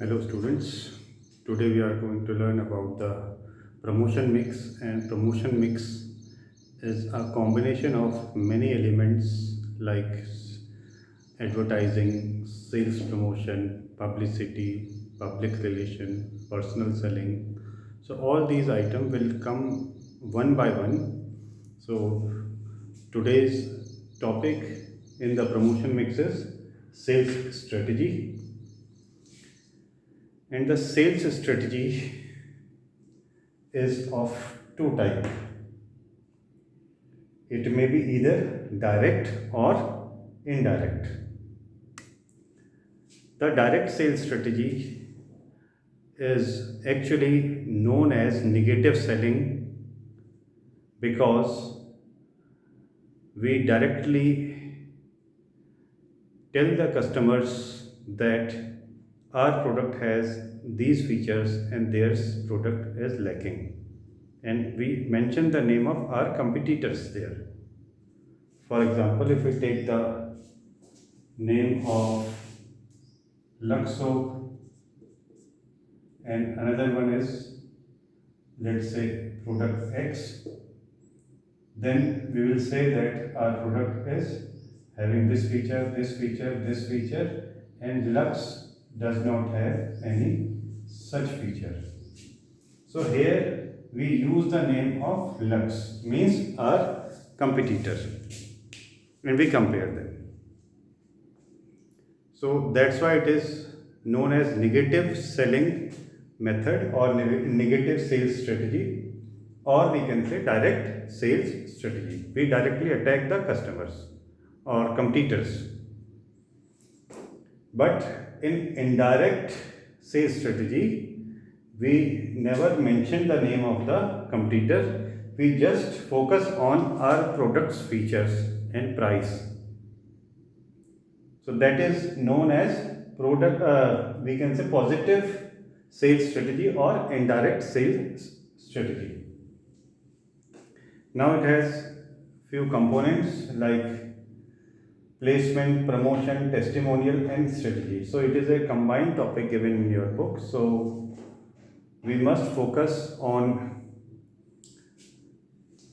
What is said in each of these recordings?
Hello students, today we are going to learn about the promotion mix, and promotion mix is a combination of many elements like advertising, sales promotion, publicity, public relation, personal selling. So all these items will come one by one. So today's topic in the promotion mix is sales strategy, and the sales strategy is of two types. It may be either direct or indirect. The direct sales strategy is actually known as negative selling because we directly tell the customers that our product has these features and their product is lacking, and we mention the name of our competitors there. For example, if we take the name of Lux soap and another one is, let's say, product X, then we will say that our product is having this feature, this feature, this feature, and Lux does not have any such feature. So here we use the name of Lux, means our competitor, and we compare them. So that's why it is known as negative selling method or negative sales strategy, or we can say direct sales strategy. We directly attack the customers or competitors. But in indirect sales strategy, we never mention the name of the competitor. We just focus on our product's features and price. So that is known as product. We can say positive sales strategy or indirect sales strategy. Now it has few components like placement, promotion, testimonial, and strategy. So it is a combined topic given in your book. So we must focus on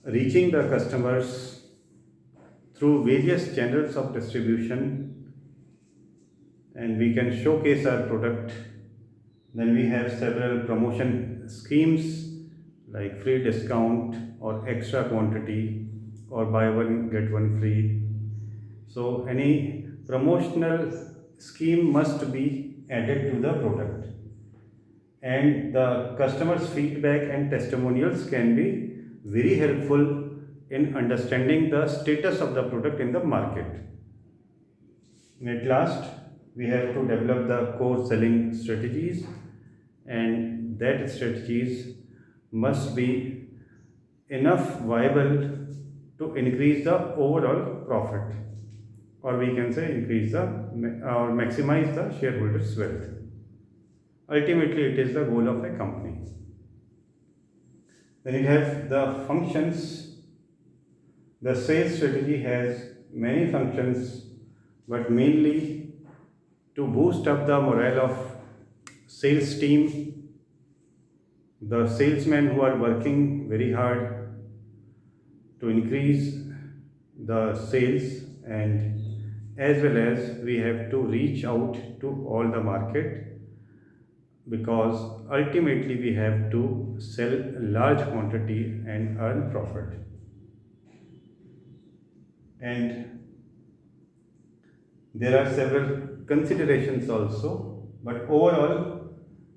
reaching the customers through various channels of distribution, and we can showcase our product. Then we have several promotion schemes like free discount or extra quantity or buy one get one free. So any promotional scheme must be added to the product, and the customers feedback and testimonials can be very helpful in understanding the status of the product in the market. And at last, we have to develop the core selling strategies, and that strategies must be enough viable to increase the overall profit, or we can say increase the or maximize the shareholders' wealth. Ultimately, it is the goal of a company. Then you have the functions. The sales strategy has many functions, but mainly to boost up the morale of sales team, the salesmen who are working very hard to increase the sales, and as well as we have to reach out to all the market because ultimately we have to sell a large quantity and earn profit. And there are several considerations also, but overall,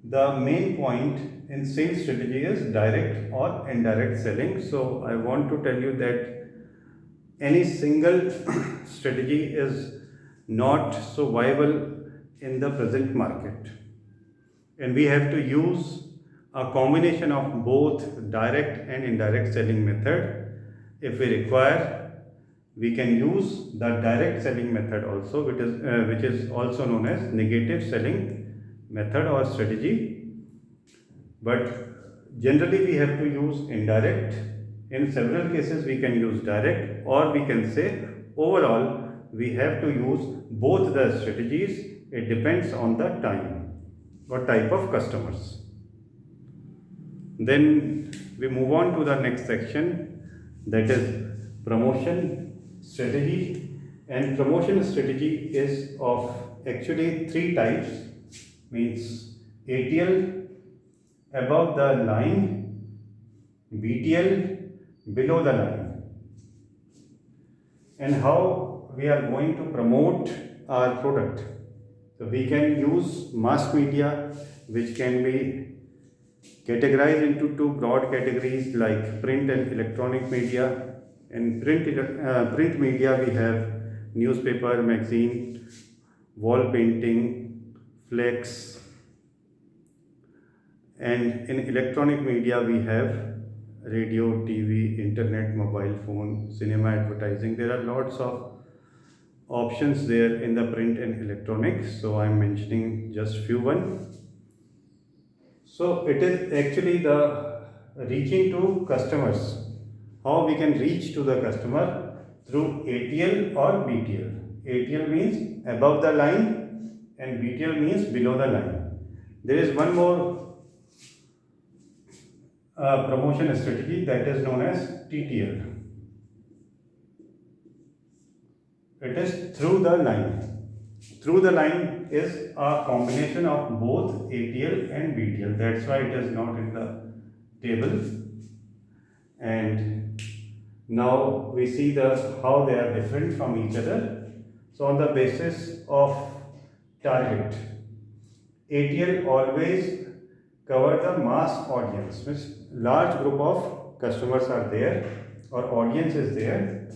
the main point in sales strategy is direct or indirect selling. So, I want to tell you that any single strategy is not so viable in the present market, and we have to use a combination of both direct and indirect selling method. If we require, we can use the direct selling method also, which is also known as negative selling method or strategy, but generally we have to use indirect. In several cases we can use direct, or we can say overall we have to use both the strategies. It depends on the time. what type of customers. Then we move on to the next section, that is promotion strategy. And promotion strategy is of actually three types, means ATL, above the line, BTL, below the line. And how we are going to promote our product. So we can use mass media, which can be categorized into two broad categories like print and electronic media. In print media, we have newspaper, magazine, wall painting, flex, and in electronic media we have radio, TV, internet, mobile phone, cinema advertising. There are lots of options there in the print and electronics, so I am mentioning just few one. So it is actually the reaching to customers. How we can reach to the customer through ATL or BTL. ATL means above the line and BTL means below the line. There is one more promotion strategy, that is known as TTL. It is through the line. Through the line is a combination of both ATL and BTL. That's why it is not in the table. And now we see how they are different from each other. So on the basis of target, ATL always cover the mass audience, means large group of customers are there or audience is there,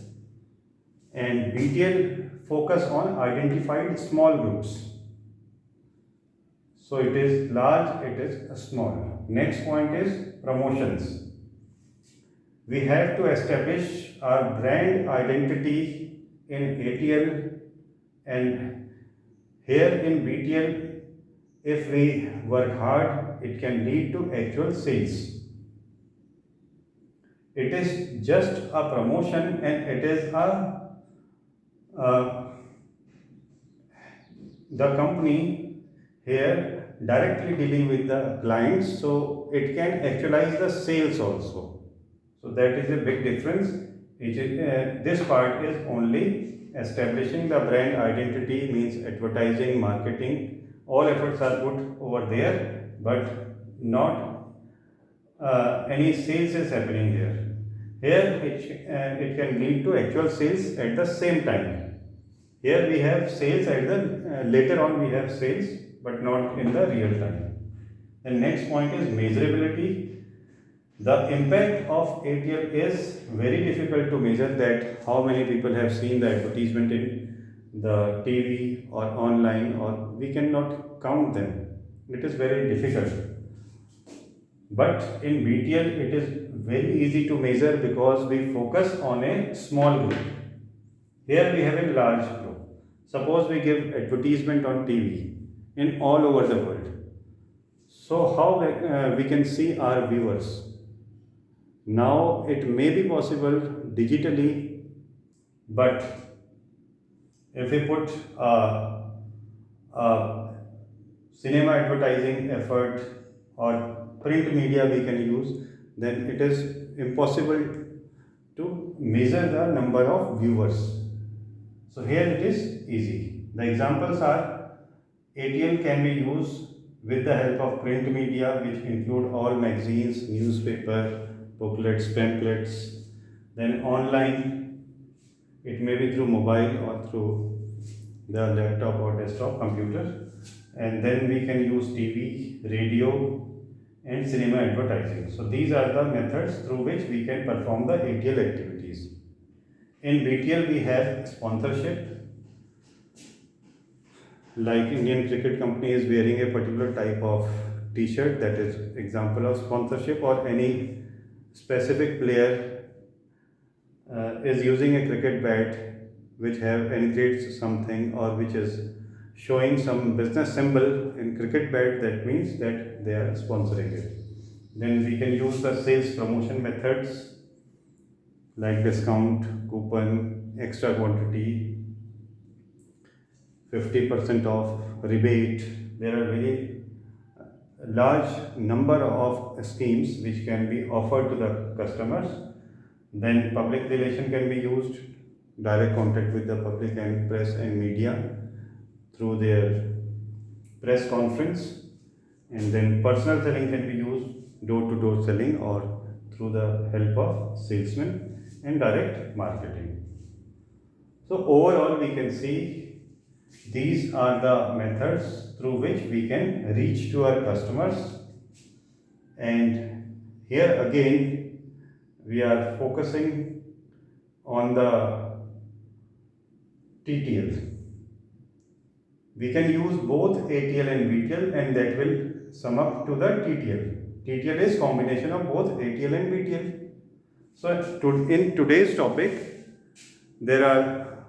and BTL focus on identified small groups. So it is large, it is small. Next point is promotions. We have to establish our brand identity in ATL, and here in BTL, if we work hard, it can lead to actual sales. It is just a promotion and it is the company here directly dealing with the clients, so it can actualize the sales also. So that is a big difference. This part is only establishing the brand identity, means advertising, marketing, all efforts are put over there, but not any sales is happening here. Here it can lead to actual sales at the same time. Here we have sales at the later on we have sales, but not in the real time. The next point is measurability. The impact of ATL is very difficult to measure, that how many people have seen the advertisement in the TV or online, or we cannot count them. It is very difficult. But in BTL it is very easy to measure because we focus on a small group. Here we have a large group. Suppose we give advertisement on TV in all over the world. So how we can see our viewers? Now it may be possible digitally, but if we put a cinema advertising effort or print media we can use, then it is impossible to measure the number of viewers. So here it is easy. The examples are ATL can be used with the help of print media, which include all magazines, newspaper, booklets, pamphlets. Then online, it may be through mobile or through the laptop or desktop computer. And then we can use TV, radio, and cinema advertising. So these are the methods through which we can perform the ATL activities. In BTL, we have sponsorship. Like Indian Cricket Company is wearing a particular type of t-shirt, that is example of sponsorship, or any specific player is using a cricket bat which have engraved something or which is showing some business symbol in cricket bat, that means that they are sponsoring it. Then we can use the sales promotion methods like discount, coupon, extra quantity, 50% off, rebate. There are very large number of schemes which can be offered to the customers. Then public relation can be used, direct contact with the public and press and media through their press conference. And then personal selling can be used, door-to-door selling, or through the help of salesmen and direct marketing. So overall we can see these are the methods through which we can reach to our customers. And here again we are focusing on the TTL. We can use both ATL and BTL, and that will sum up to the TTL. TTL is combination of both ATL and BTL. So in today's topic, there are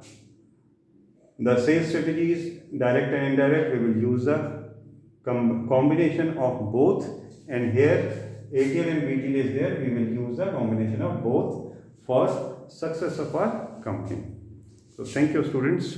the sales strategies, direct and indirect. We will use a combination of both, and here ATL and BTL is there. We will use a combination of both for success of our company. So thank you, students.